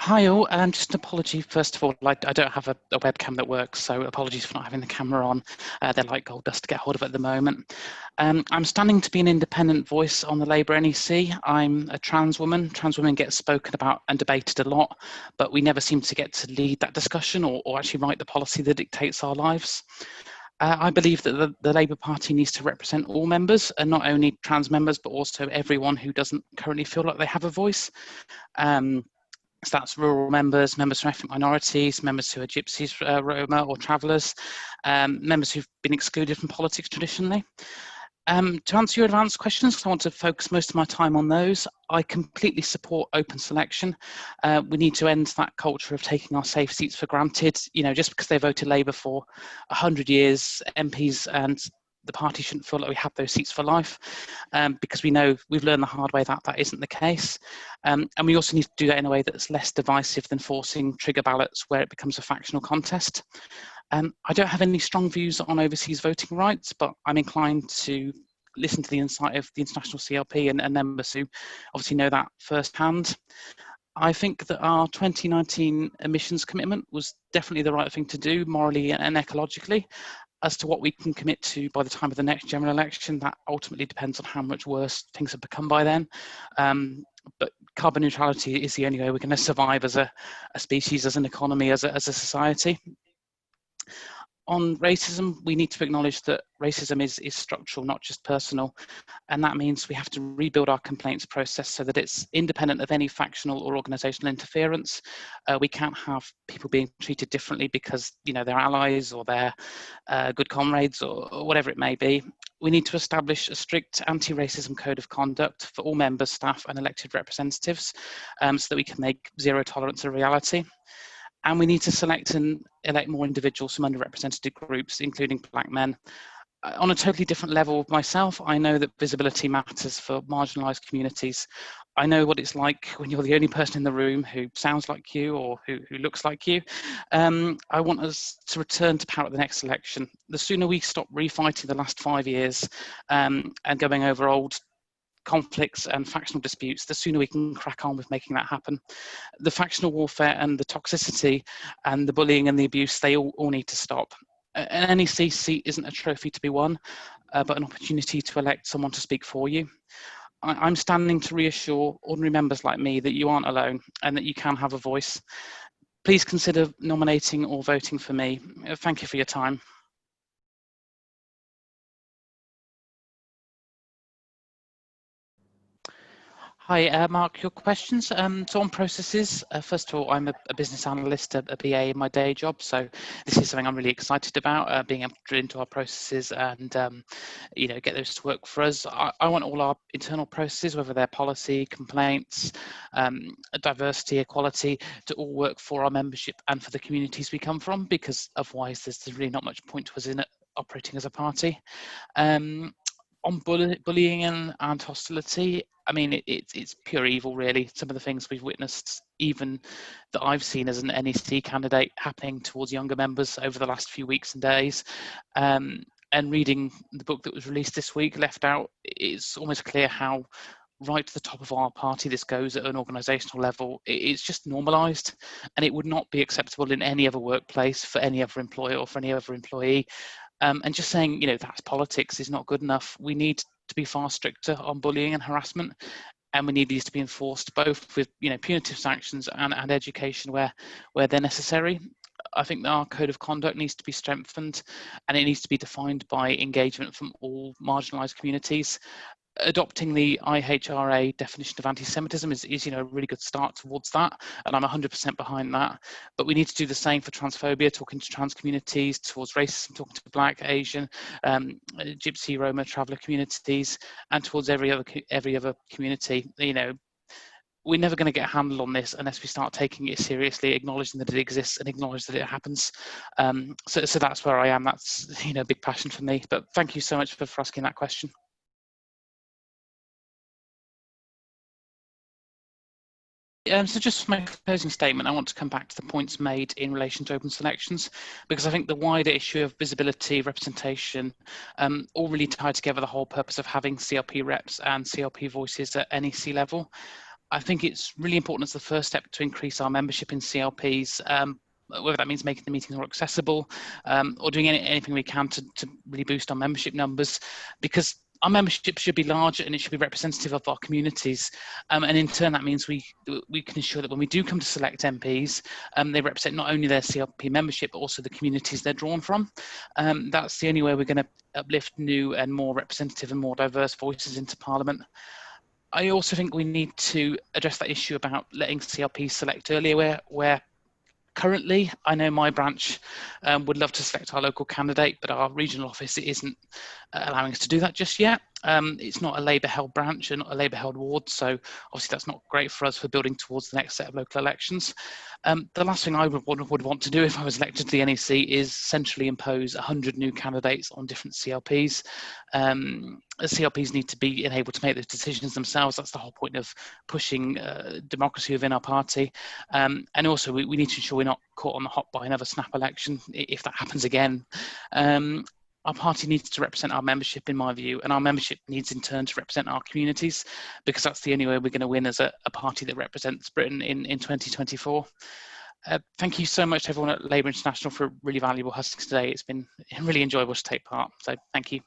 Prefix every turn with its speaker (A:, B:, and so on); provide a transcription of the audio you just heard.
A: Hi all, just an apology first of all, I don't have a webcam that works, so apologies for not having the camera on. They're like gold dust to get hold of at the moment. I'm standing to be an independent voice on the Labour NEC. I'm a trans woman. Trans women get spoken about and debated a lot, but we never seem to get to lead that discussion or actually write the policy that dictates our lives. I believe that the Labour Party needs to represent all members, and not only trans members, but also everyone who doesn't currently feel like they have a voice. So that's rural members, members from ethnic minorities, members who are gypsies, Roma or travellers, members who've been excluded from politics traditionally. To answer your advanced questions, because I want to focus most of my time on those, I completely support open selection. We need to end that culture of taking our safe seats for granted. You know, just because they voted Labour for 100 years, MPs and the party shouldn't feel like we have those seats for life, because we know we've learned the hard way that that isn't the case. And we also need to do that in a way that's less divisive than forcing trigger ballots where it becomes a factional contest. I don't have any strong views on overseas voting rights, but I'm inclined to listen to the insight of the international CLP and members who obviously know that firsthand. I think that our 2019 emissions commitment was definitely the right thing to do morally and ecologically. As to what we can commit to by the time of the next general election, that ultimately depends on how much worse things have become by then. But carbon neutrality is the only way we're going to survive as a species, as an economy, as a society. On racism, we need to acknowledge that racism is structural, not just personal. And that means we have to rebuild our complaints process so that it's independent of any factional or organizational interference. We can't have people being treated differently because, you know, they're allies or they're good comrades or whatever it may be. We need to establish a strict anti-racism code of conduct for all members, staff and elected representatives, so that we can make zero tolerance a reality. And we need to select and elect more individuals from underrepresented groups, including Black men. On a totally different level myself, I know that visibility matters for marginalised communities. I know what it's like when you're the only person in the room who sounds like you or who looks like you. I want us to return to power at the next election. The sooner we stop refighting the last 5 years and going over old conflicts and factional disputes, the sooner we can crack on with making that happen. The factional warfare and the toxicity and the bullying and the abuse, they all need to stop. An NEC seat isn't a trophy to be won, but an opportunity to elect someone to speak for you. I'm standing to reassure ordinary members like me that you aren't alone and that you can have a voice. Please consider nominating or voting for me. Thank you for your time. Hi, Mark, your questions. So on processes, first of all, I'm a business analyst, a BA in my day job. So this is something I'm really excited about, being able to drill into our processes and, you know, get those to work for us. I want all our internal processes, whether they're policy, complaints, diversity, equality, to all work for our membership and for the communities we come from, because otherwise there's really not much point to us in operating as a party. On bullying and hostility, I mean, it's pure evil, really. Some of the things we've witnessed, even that I've seen as an NEC candidate, happening towards younger members over the last few weeks and days. And reading the book that was released this week, Left Out, it's almost clear how right to the top of our party this goes at an organisational level. It's just normalised, and it would not be acceptable in any other workplace for any other employer or for any other employee. And just saying, you know, that's politics is not good enough. We need to be far stricter on bullying and harassment, and we need these to be enforced both with, you know, punitive sanctions and education where they're necessary. I think that our code of conduct needs to be strengthened, and it needs to be defined by engagement from all marginalised communities. Adopting the IHRA definition of anti-Semitism is, you know, a really good start towards that, and I'm 100% behind that. But we need to do the same for transphobia, talking to trans communities, towards racism, talking to Black, Asian, Gypsy, Roma, traveller communities, and towards every other community. You know, we're never going to get a handle on this unless we start taking it seriously, acknowledging that it exists and acknowledge that it happens. So that's where I am. That's, you know, a big passion for me. But thank you so much for asking that question. So just for my closing statement, I want to come back to the points made in relation to open selections, because I think the wider issue of visibility, representation, all really tie together the whole purpose of having CLP reps and CLP voices at NEC level. I think it's really important as the first step to increase our membership in CLPs, whether that means making the meetings more accessible or doing anything we can to really boost our membership numbers, because our membership should be large and it should be representative of our communities, and in turn that means we can ensure that when we do come to select MPs, they represent not only their CLP membership but also the communities they're drawn from. That's the only way we're going to uplift new and more representative and more diverse voices into Parliament. I also think we need to address that issue about letting CLPs select earlier, where currently, I know my branch would love to select our local candidate, but our regional office isn't allowing us to do that just yet. It's not a Labour-held branch and not a Labour-held ward, so obviously that's not great for us for building towards the next set of local elections. The last thing I would want to do if I was elected to the NEC is centrally impose 100 new candidates on different CLPs. CLPs need to be able to make those decisions themselves. That's the whole point of pushing democracy within our party. And also we need to ensure we're not caught on the hop by another snap election if that happens again. Our party needs to represent our membership, in my view, and our membership needs in turn to represent our communities, because that's the only way we're going to win as a party that represents Britain in 2024. Thank you so much to everyone at Labour International for really valuable hustings today. It's been really enjoyable to take part, so thank you.